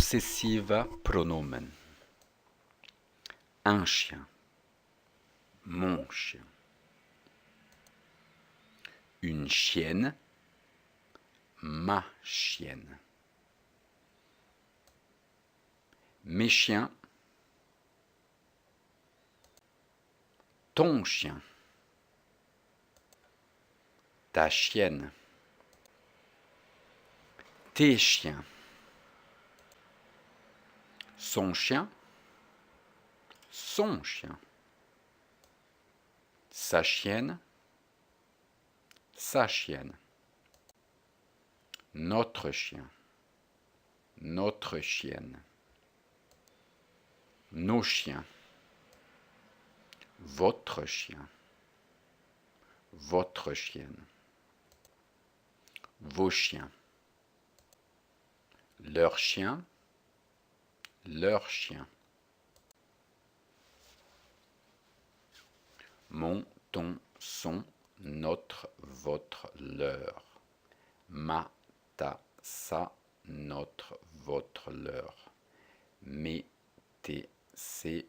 Possessive pronomen. Un chien. Mon chien. Une chienne. Ma chienne. Mes chiens. Ton chien. Ta chienne. Tes chiens. Son chien. Son chien. Sa chienne. Sa chienne. Notre chien. Notre chienne. Nos chiens. Votre chien. Votre chienne. Vos chiens. Leur chien. Leur chien. Mon, ton, son, notre, votre, leur. Ma, ta, sa, notre, votre, leur. Mes, tes, ses,